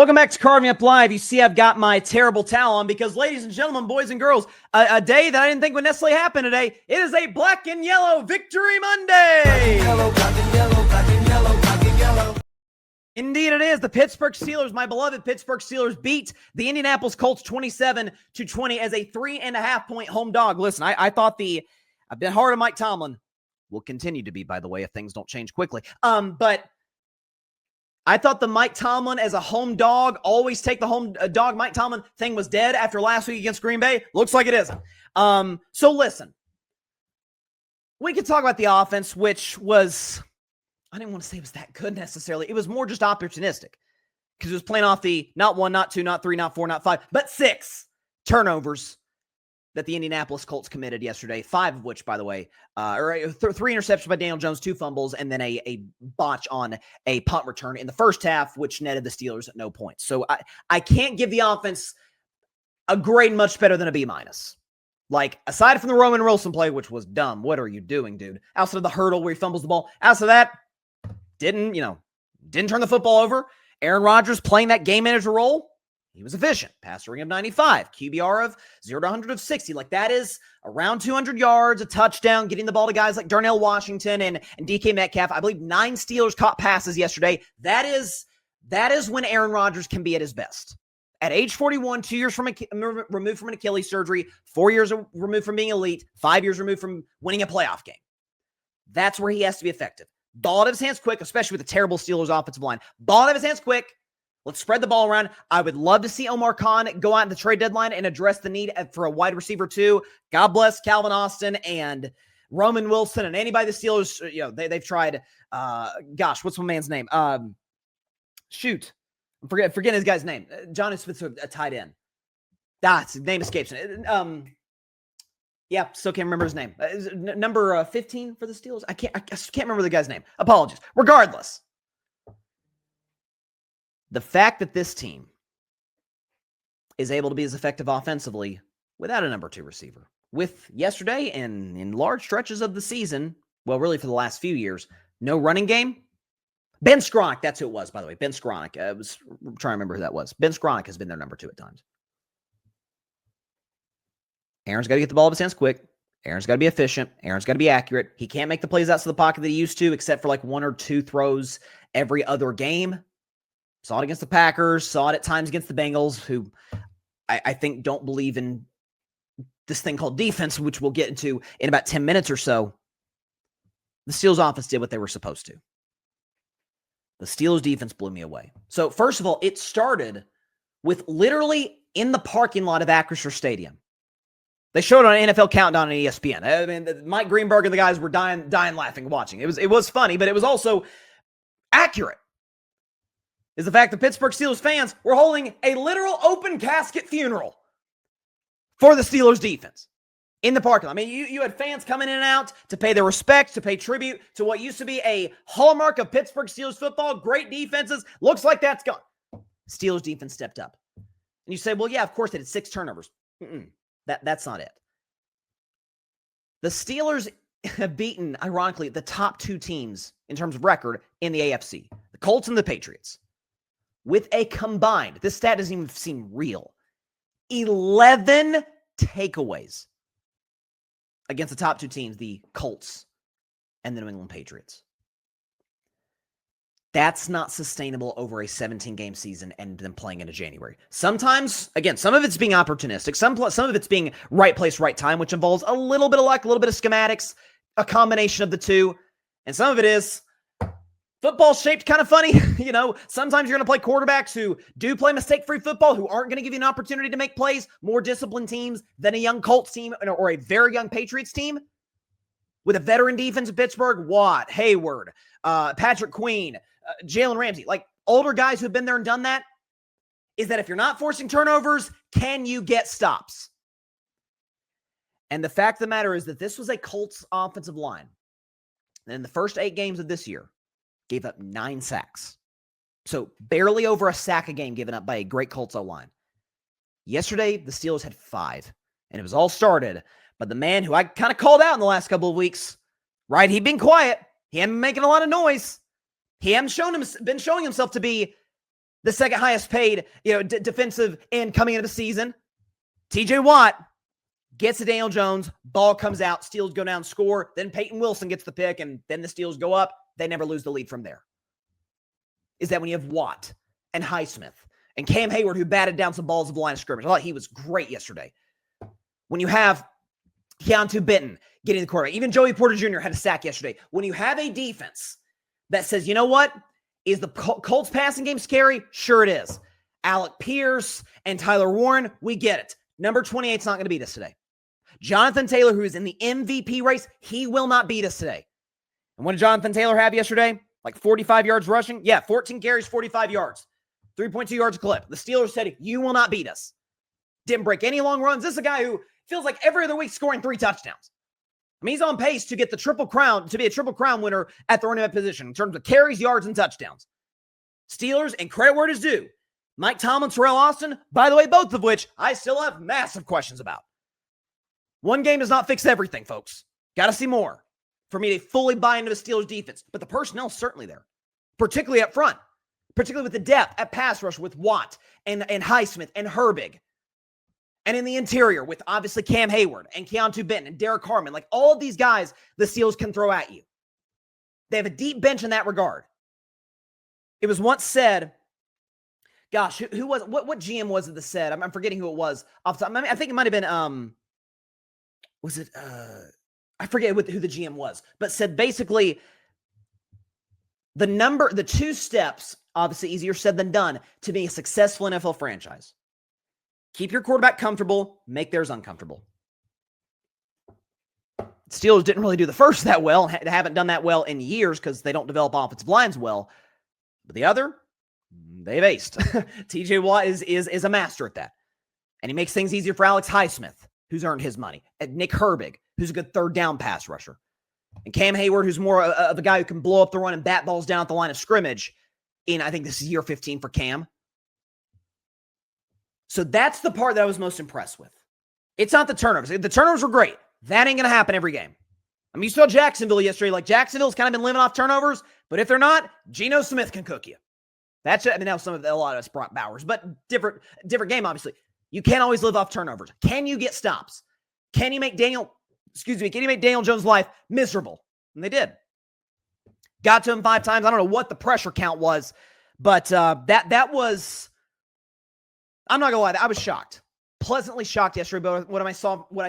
Welcome back to Carving Up Live. You see I've got my terrible towel on because, ladies and gentlemen, boys and girls, a day that I didn't think would necessarily happen today. It is a black and yellow Victory Monday. Black and yellow, black and yellow, black and yellow, black and yellow. Indeed it is. The Pittsburgh Steelers, my beloved Pittsburgh Steelers, beat the Indianapolis Colts 27-20 as a 3.5-point home dog. Listen, I thought I've been hard on Mike Tomlin. Will continue to be, by the way, if things don't change quickly. But I thought the Mike Tomlin as a home dog, always take the home dog Mike Tomlin thing was dead after last week against Green Bay. Looks like it isn't. So listen, we could talk about the offense, which was, I didn't want to say it was that good necessarily. It was more just opportunistic because it was playing off the not 1, not 2, not 3, not 4, not 5, but 6 turnovers that the Indianapolis Colts committed yesterday, 5 of which, by the way, 3 interceptions by Daniel Jones, 2 fumbles, and then a botch on a punt return in the first half, which netted the Steelers at no points. So I can't give the offense a grade much better than a B-. Like, aside from the Roman Wilson play, which was dumb. What are you doing, dude? Outside of the hurdle where he fumbles the ball. Outside of that, didn't turn the football over. Aaron Rodgers playing that game manager role. He was efficient. Passer rating of 95. QBR of 0 to 100 of 60. Like, that is around 200 yards, a touchdown, getting the ball to guys like Darnell Washington and DK Metcalf. I believe 9 Steelers caught passes yesterday. That is when Aaron Rodgers can be at his best. At age 41, 2 years removed from an Achilles surgery, 4 years removed from being elite, 5 years removed from winning a playoff game. That's where he has to be effective. Ball out of his hands quick, especially with the terrible Steelers offensive line. Ball out of his hands quick. Let's spread the ball around. I would love to see Omar Khan go out in the trade deadline and address the need for a wide receiver too. God bless Calvin Austin and Roman Wilson and anybody the Steelers, they've tried. What's my man's name? Shoot. I'm forgetting his guy's name. Johnny Smith's a tight end. His name escapes me. Still can't remember his name. Number 15 for the Steelers. I can't remember the guy's name. Apologies. Regardless. The fact that this team is able to be as effective offensively without a number 2 receiver, with yesterday and in large stretches of the season, well, really for the last few years, no running game. Ben Skronik, that's who it was, by the way. Ben Skronik. I was trying to remember who that was. Ben Skronik has been their number 2 at times. Aaron's got to get the ball out of his hands quick. Aaron's got to be efficient. Aaron's got to be accurate. He can't make the plays outside the pocket that he used to, except for like 1 or 2 throws every other game. Saw it against the Packers, saw it at times against the Bengals, who I think don't believe in this thing called defense, which we'll get into in about 10 minutes or so. The Steelers offense did what they were supposed to. The Steelers defense blew me away. So first of all, it started with literally in the parking lot of Acrisure Stadium. They showed it on NFL Countdown on ESPN. I mean, Mike Greenberg and the guys were dying laughing watching. It was funny, but it was also accurate. Is the fact that Pittsburgh Steelers fans were holding a literal open casket funeral for the Steelers defense in the parking lot. I mean, you had fans coming in and out to pay their respects, to pay tribute to what used to be a hallmark of Pittsburgh Steelers football. Great defenses. Looks like that's gone. Steelers defense stepped up. And you say, well, yeah, of course they did 6 turnovers. That's not it. The Steelers have beaten, ironically, the top 2 teams in terms of record in the AFC, the Colts and the Patriots. With a combined, this stat doesn't even seem real, 11 takeaways against the top 2 teams, the Colts and the New England Patriots. That's not sustainable over a 17-game season and then playing into January. Sometimes, again, some of it's being opportunistic. Some of it's being right place, right time, which involves a little bit of luck, a little bit of schematics, a combination of the two. And some of it is football's shaped kind of funny. Sometimes you're going to play quarterbacks who do play mistake-free football, who aren't going to give you an opportunity to make plays, more disciplined teams than a young Colts team or a very young Patriots team. With a veteran defense in Pittsburgh, Watt, Hayward, Patrick Queen, Jalen Ramsey, like older guys who have been there and done that, is that if you're not forcing turnovers, can you get stops? And the fact of the matter is that this was a Colts offensive line. And in the first 8 games of this year, gave up 9 sacks. So barely over a sack a game given up by a great Colts O-line. Yesterday, the Steelers had 5. And it was all started by the man who I kind of called out in the last couple of weeks. Right? He'd been quiet. He hadn't been making a lot of noise. He hadn't been showing himself to be the second highest paid, defensive end coming into the season. TJ Watt gets to Daniel Jones, ball comes out, Steelers go down, score, then Peyton Wilson gets the pick, and then the Steelers go up. They never lose the lead from there. Is that when you have Watt and Highsmith and Cam Hayward, who batted down some balls of the line of scrimmage. I thought he was great yesterday. When you have Keontae Benton getting the quarterback, even Joey Porter Jr. had a sack yesterday. When you have a defense that says, you know what? Is the Colts passing game scary? Sure it is. Alec Pierce and Tyler Warren, we get it. Number 28 is not going to beat us today. Jonathan Taylor, who is in the MVP race, he will not beat us today. And what did Jonathan Taylor have yesterday? Like 45 yards rushing? Yeah, 14 carries, 45 yards. 3.2 yards a clip. The Steelers said, you will not beat us. Didn't break any long runs. This is a guy who feels like every other week scoring 3 touchdowns. I mean, he's on pace to get the triple crown, to be a triple crown winner at the running back position in terms of carries, yards, and touchdowns. Steelers, and credit where it is due, Mike Tomlin, Terrell Austin, by the way, both of which I still have massive questions about. One game does not fix everything, folks. Got to see more for me to fully buy into the Steelers defense. But the personnel is certainly there, particularly up front, particularly with the depth at pass rush with Watt and Highsmith and Herbig. And in the interior with obviously Cam Hayward and Keontae Benton and Derek Harmon. Like all of these guys the Steelers can throw at you. They have a deep bench in that regard. It was once said, gosh, who was, what GM was it that said? I'm forgetting who it was off the top. I think it might have been, I forget who the GM was, but said basically the 2 steps, obviously easier said than done, to being a successful NFL franchise. Keep your quarterback comfortable, make theirs uncomfortable. Steelers didn't really do the first that well, and haven't done that well in years because they don't develop offensive lines well. But the other, they've aced. TJ Watt is a master at that. And he makes things easier for Alex Highsmith, who's earned his money, and Nick Herbig, who's a good third down pass rusher, and Cam Hayward, who's more of a guy who can blow up the run and bat balls down at the line of scrimmage I think this is year 15 for Cam. So that's the part that I was most impressed with. It's not the turnovers. The turnovers were great. That ain't going to happen every game. I mean, you saw Jacksonville yesterday. Like, Jacksonville's kind of been living off turnovers, but if they're not, Geno Smith can cook you. That's it. I mean, now a lot of it's Brock Bowers, but different game, obviously. You can't always live off turnovers. Can you get stops? Can you make Daniel Jones' life miserable? And they did. Got to him 5 times. I don't know what the pressure count was, but that was, I'm not gonna lie, I was shocked. Pleasantly shocked yesterday about what I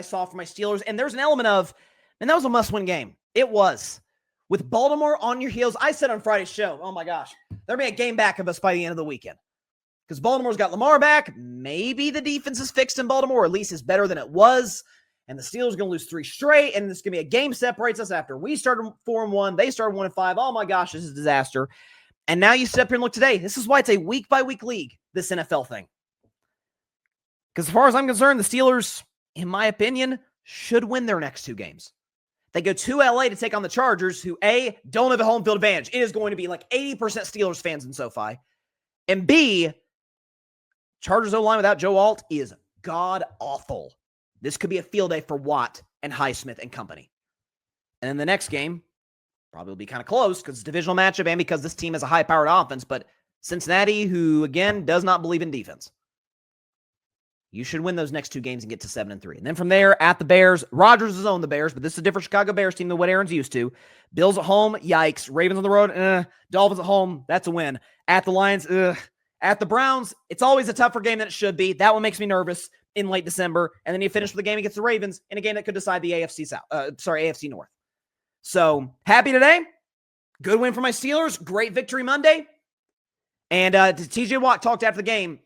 saw from my Steelers. And there's an element of, and that was a must-win game. It was. With Baltimore on your heels, I said on Friday's show, oh my gosh, there'll be a game back of us by the end of the weekend. Because Baltimore's got Lamar back. Maybe the defense is fixed in Baltimore, or at least is better than it was. And the Steelers are going to lose 3 straight, and it's going to be a game separates us after we started 4-1. They started 1-5. Oh my gosh, this is a disaster. And now you sit up here and look today. This is why it's a week-by-week league, this NFL thing. Because as far as I'm concerned, the Steelers, in my opinion, should win their next 2 games. They go to LA to take on the Chargers, who A, don't have a home field advantage. It is going to be like 80% Steelers fans in SoFi. And B, Chargers O-line without Joe Alt is god-awful. This could be a field day for Watt and Highsmith and company. And then the next game probably will be kind of close because it's a divisional matchup and because this team has a high-powered offense. But Cincinnati, who, again, does not believe in defense. You should win those next 2 games and get to 7-3. And then from there, at the Bears, Rodgers has owned the Bears, but this is a different Chicago Bears team than what Aaron's used to. Bills at home, yikes. Ravens on the road, Dolphins at home, that's a win. At the Lions, At the Browns, it's always a tougher game than it should be. That one makes me nervous in late December. And then you finish with the game against the Ravens in a game that could decide the AFC North. So happy today. Good win for my Steelers. Great victory Monday. And TJ Watt talked after the game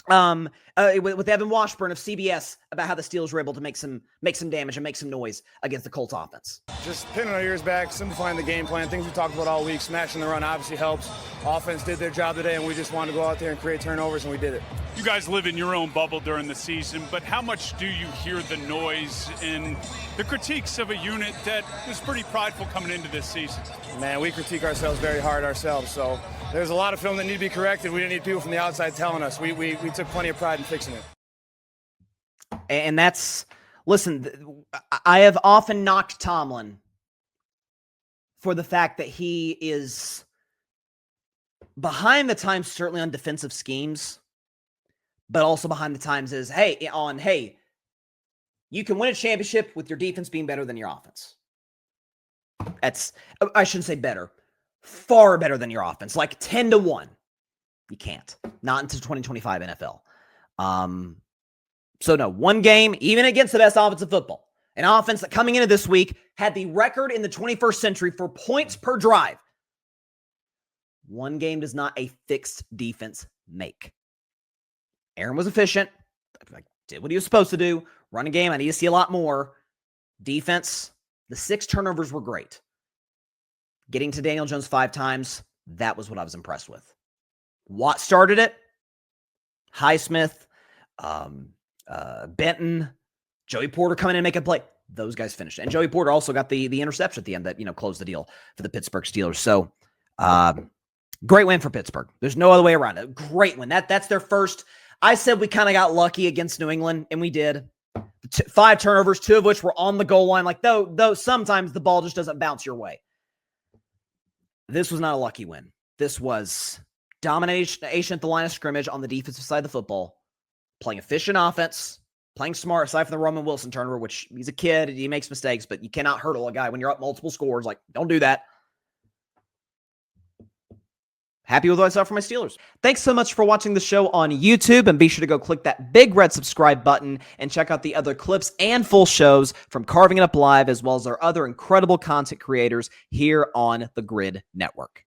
with Evan Washburn of CBS about how the Steelers were able to make some damage and make some noise against the Colts offense. Just pinning our ears back, simplifying the game plan, things we talked about all week. Smashing the run obviously helps. Offense did their job today, and we just wanted to go out there and create turnovers, and we did it. You guys live in your own bubble during the season, but how much do you hear the noise and the critiques of a unit that was pretty prideful coming into this season? Man, we critique ourselves very hard ourselves, so there's a lot of film that need to be corrected. We didn't need people from the outside telling us. We took plenty of pride in fixing it. And that's, listen, I have often knocked Tomlin for the fact that he is behind the times, certainly on defensive schemes, but also behind the times is, hey, you can win a championship with your defense being better than your offense. I shouldn't say better, far better than your offense, like 10-1. You can't, not until 2025 NFL. So no, one game, even against the best offense of football, an offense that coming into this week had the record in the 21st century for points per drive. One game does not a fixed defense make. Aaron was efficient, did what he was supposed to do. Running game, I need to see a lot more. Defense, the 6 turnovers were great. Getting to Daniel Jones 5 times, that was what I was impressed with. Watt started it. Highsmith, Benton, Joey Porter coming in and making a play. Those guys finished. And Joey Porter also got the interception at the end that, closed the deal for the Pittsburgh Steelers. So, great win for Pittsburgh. There's no other way around it. Great win. That's their first. I said we kind of got lucky against New England, and we did. 5 turnovers, 2 of which were on the goal line. Though sometimes the ball just doesn't bounce your way. This was not a lucky win. This was domination at the line of scrimmage on the defensive side of the football, playing efficient offense, playing smart, aside from the Roman Wilson turnover, which he's a kid, he makes mistakes, but you cannot hurdle a guy when you're up multiple scores. Don't do that. Happy with what I saw from my Steelers. Thanks so much for watching the show on YouTube, and be sure to go click that big red subscribe button and check out the other clips and full shows from Carving It Up Live, as well as our other incredible content creators here on the Grid Network.